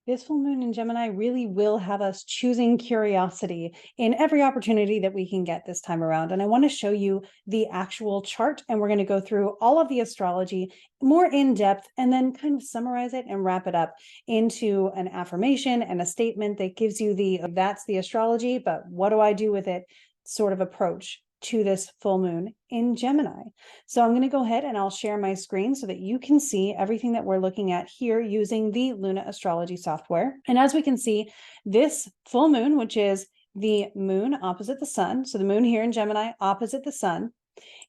This full moon in Gemini really will have us choosing curiosity in every opportunity that we can get this time around. And I want to show you the actual chart, and we're going to go through all of the astrology more in depth and then kind of summarize it and wrap it up into an affirmation and a statement that gives you that's the astrology, but what do I do with it sort of approach to this full moon in Gemini. So I'm going to go ahead and I'll share my screen so that you can see everything that we're looking at here using the Luna astrology software. And as we can see, this full moon, which is the moon opposite the sun, so the moon here in Gemini opposite the sun,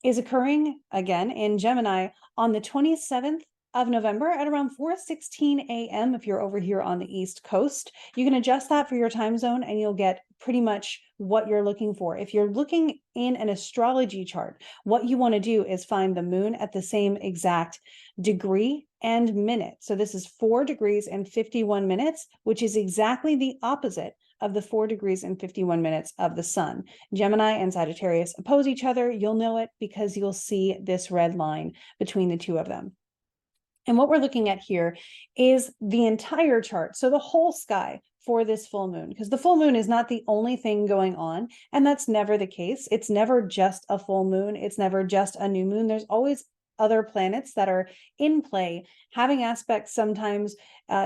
is occurring again in Gemini on the 27th of November at around 4:16 a.m. if you're over here on the East Coast. You can adjust that for your time zone and you'll get pretty much what you're looking for. If you're looking in an astrology chart, what you want to do is find the moon at the same exact degree and minute. So this is 4 degrees and 51 minutes, which is exactly the opposite of the 4 degrees and 51 minutes of the sun. Gemini and Sagittarius oppose each other. You'll know it because you'll see this red line between the two of them. And what we're looking at here is the entire chart. So the whole sky for this full moon, because the full moon is not the only thing going on. And that's never the case. It's never just a full moon. It's never just a new moon. There's always other planets that are in play, having aspects sometimes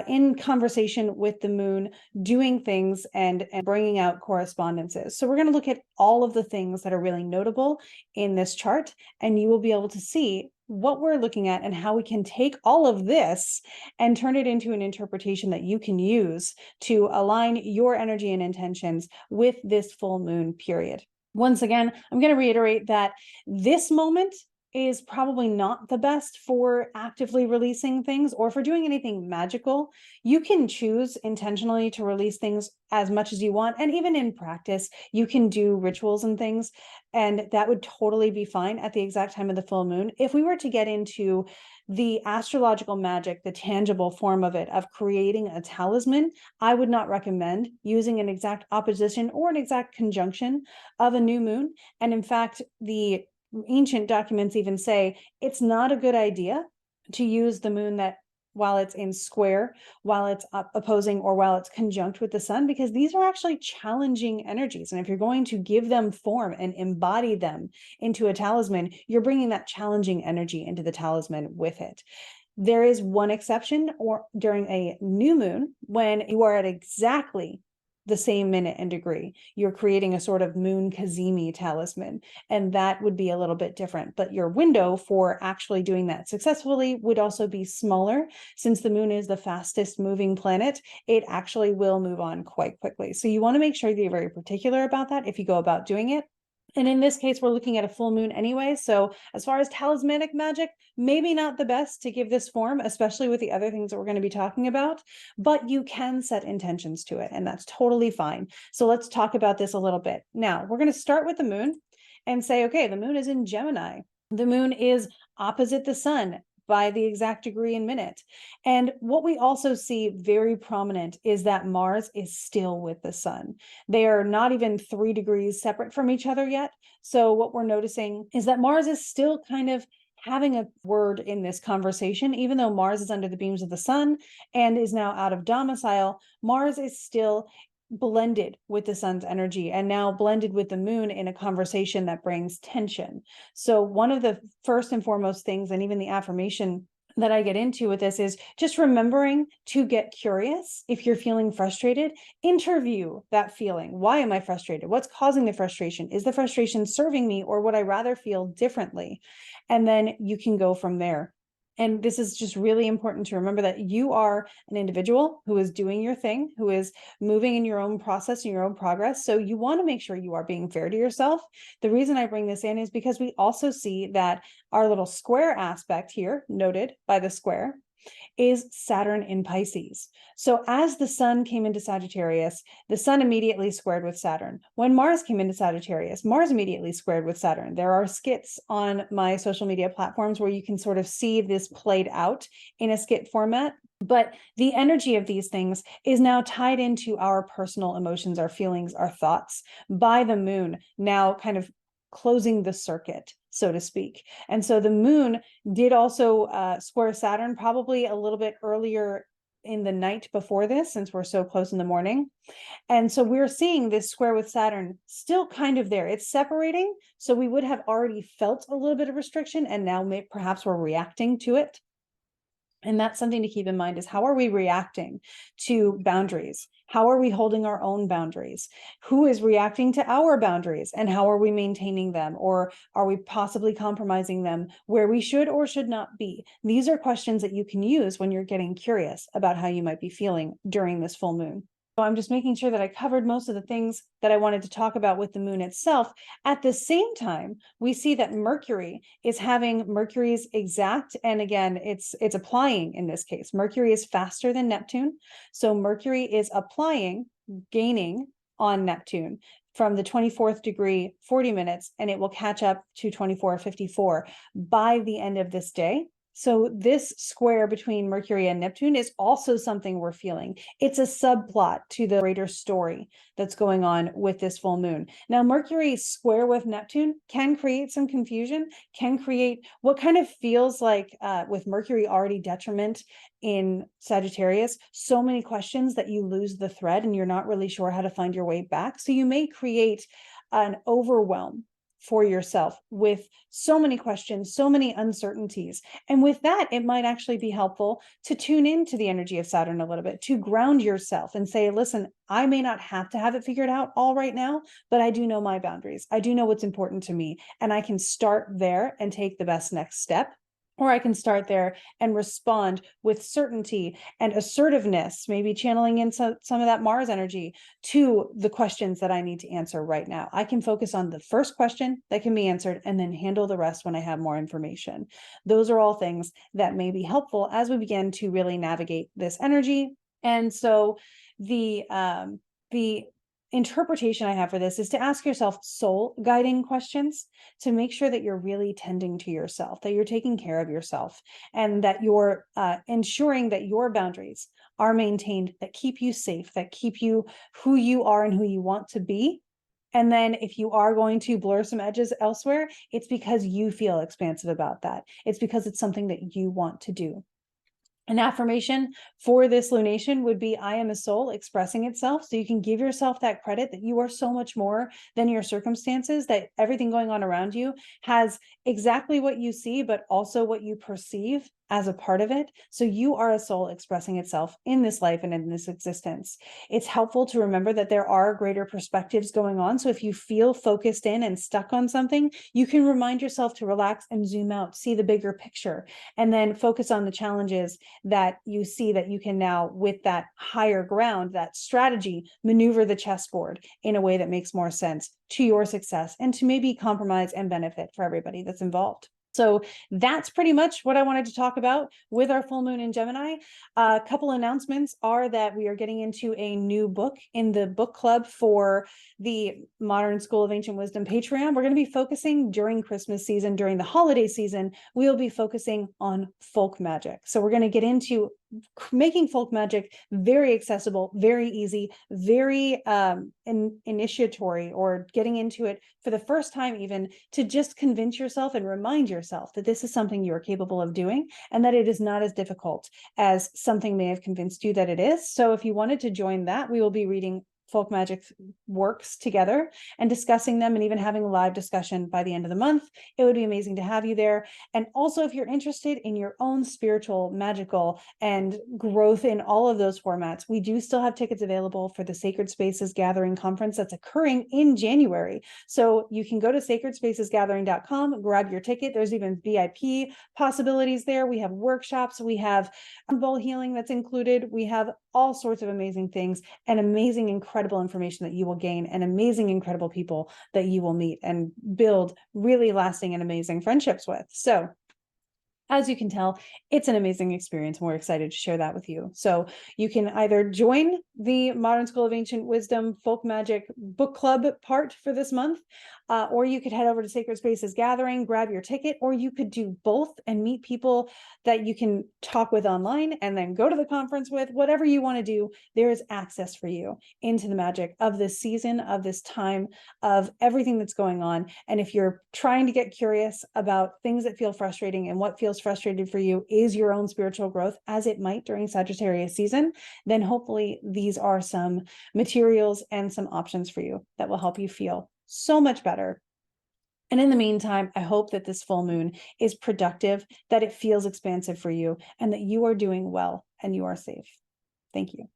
in conversation with the moon, doing things and bringing out correspondences. So we're going to look at all of the things that are really notable in this chart, and you will be able to see what we're looking at and how we can take all of this and turn it into an interpretation that you can use to align your energy and intentions with this full moon period. Once again, I'm going to reiterate that this moment is probably not the best for actively releasing things or for doing anything magical. You can choose intentionally to release things as much as you want. And even in practice, you can do rituals and things, and that would totally be fine at the exact time of the full moon. If we were to get into the astrological magic, the tangible form of it, of creating a talisman, I would not recommend using an exact opposition or an exact conjunction of a new moon. And in fact, the ancient documents even say it's not a good idea to use the moon that while it's in square, while it's opposing, or while it's conjunct with the sun, because these are actually challenging energies. And if you're going to give them form and embody them into a talisman, you're bringing that challenging energy into the talisman with it. There is one exception, or during a new moon, when you are at exactly the same minute and degree, you're creating a sort of moon Kazemi talisman, and that would be a little bit different. But your window for actually doing that successfully would also be smaller. Since the moon is the fastest moving planet, it actually will move on quite quickly. So you want to make sure that you're very particular about that if you go about doing it. And in this case, we're looking at a full moon anyway. So as far as talismanic magic, maybe not the best to give this form, especially with the other things that we're going to be talking about, but you can set intentions to it, and that's totally fine. So let's talk about this a little bit. Now, we're going to start with the moon and say, okay, the moon is in Gemini. The moon is opposite the sun by the exact degree and minute. And what we also see very prominent is that Mars is still with the sun. They are not even 3 degrees separate from each other yet. So what we're noticing is that Mars is still kind of having a word in this conversation. Even though Mars is under the beams of the sun and is now out of domicile, Mars is still blended with the sun's energy and now blended with the moon in a conversation that brings tension. So one of the first and foremost things, and even the affirmation that I get into with this, is just remembering to get curious. If you're feeling frustrated, interview that feeling. Why am I frustrated? What's causing the frustration? Is the frustration serving me, or would I rather feel differently? And then you can go from there. And this is just really important to remember, that you are an individual who is doing your thing, who is moving in your own process and your own progress. So you want to make sure you are being fair to yourself. The reason I bring this in is because we also see that our little square aspect here, noted by the square, is Saturn in Pisces. So as the sun came into Sagittarius, the sun immediately squared with Saturn. When Mars came into Sagittarius, Mars immediately squared with Saturn. There are skits on my social media platforms where you can sort of see this played out in a skit format. But the energy of these things is now tied into our personal emotions, our feelings, our thoughts by the moon, now kind of closing the circuit, so to speak. And so the moon did also square Saturn probably a little bit earlier in the night before this, since we're so close in the morning. And so we're seeing this square with Saturn still kind of there. It's separating. So we would have already felt a little bit of restriction, and now perhaps we're reacting to it. And that's something to keep in mind, is how are we reacting to boundaries? How are we holding our own boundaries? Who is reacting to our boundaries, and how are we maintaining them? Or are we possibly compromising them where we should or should not be? These are questions that you can use when you're getting curious about how you might be feeling during this full moon. So I'm just making sure that I covered most of the things that I wanted to talk about with the moon itself. At the same time, we see that Mercury is having Mercury's exact, and again, it's applying in this case. Mercury is faster than Neptune. So Mercury is applying, gaining on Neptune from the 24th degree, 40 minutes, and it will catch up to 24:54 by the end of this day. So this square between Mercury and Neptune is also something we're feeling. It's a subplot to the greater story that's going on with this full moon. Now, Mercury square with Neptune can create some confusion, can create what kind of feels like, with Mercury already detriment in Sagittarius, so many questions that you lose the thread and you're not really sure how to find your way back. So you may create an overwhelm for yourself with so many questions, so many uncertainties. And with that, it might actually be helpful to tune into the energy of Saturn a little bit, to ground yourself and say, listen, I may not have to have it figured out all right now, but I do know my boundaries. I do know what's important to me, and I can start there and take the best next step. Or I can start there and respond with certainty and assertiveness, maybe channeling in some of that Mars energy to the questions that I need to answer right now. I can focus on the first question that can be answered and then handle the rest when I have more information. Those are all things that may be helpful as we begin to really navigate this energy. And so the interpretation I have for this is to ask yourself soul guiding questions to make sure that you're really tending to yourself, that you're taking care of yourself, and that you're ensuring that your boundaries are maintained, that keep you safe, that keep you who you are and who you want to be. And then if you are going to blur some edges elsewhere, it's because you feel expansive about that. It's because it's something that you want to do. An affirmation for this lunation would be, I am a soul expressing itself. So you can give yourself that credit that you are so much more than your circumstances, that everything going on around you has exactly what you see, but also what you perceive as a part of it. So you are a soul expressing itself in this life and in this existence. It's helpful to remember that there are greater perspectives going on. So if you feel focused in and stuck on something, you can remind yourself to relax and zoom out, see the bigger picture, and then focus on the challenges that you see, that you can now, with that higher ground, that strategy, maneuver the chessboard in a way that makes more sense to your success and to maybe compromise and benefit for everybody that's involved. So that's pretty much what I wanted to talk about with our full moon in Gemini. A couple announcements are that we are getting into a new book in the book club for the Modern School of Ancient Wisdom Patreon. We're going to be focusing during Christmas season, during the holiday season, we'll be focusing on folk magic. So we're going to get into making folk magic very accessible, very easy, very initiatory, or getting into it for the first time, even to just convince yourself and remind yourself that this is something you are capable of doing and that it is not as difficult as something may have convinced you that it is. So if you wanted to join that, we will be reading folk magic works together and discussing them, and even having a live discussion by the end of the month. It would be amazing to have you there. And also, if you're interested in your own spiritual, magical, and growth in all of those formats, we do still have tickets available for the Sacred Spaces Gathering Conference that's occurring in January. So you can go to sacredspacesgathering.com, grab your ticket. There's even VIP possibilities there. We have workshops, we have bowl healing that's included. We have all sorts of amazing things and amazing, incredible information that you will gain, and amazing, incredible people that you will meet and build really lasting and amazing friendships with. So as you can tell, it's an amazing experience, and we're excited to share that with you. So you can either join the Modern School of Ancient Wisdom Folk Magic Book Club part for this month, or you could head over to Sacred Spaces Gathering, grab your ticket, or you could do both and meet people that you can talk with online and then go to the conference with. Whatever you want to do, there is access for you into the magic of this season, of this time, of everything that's going on. And if you're trying to get curious about things that feel frustrating and what feels feels frustrated for you is your own spiritual growth, as it might during Sagittarius season, then hopefully these are some materials and some options for you that will help you feel so much better. And in the meantime, I hope that this full moon is productive, that it feels expansive for you, and that you are doing well and you are safe. Thank you.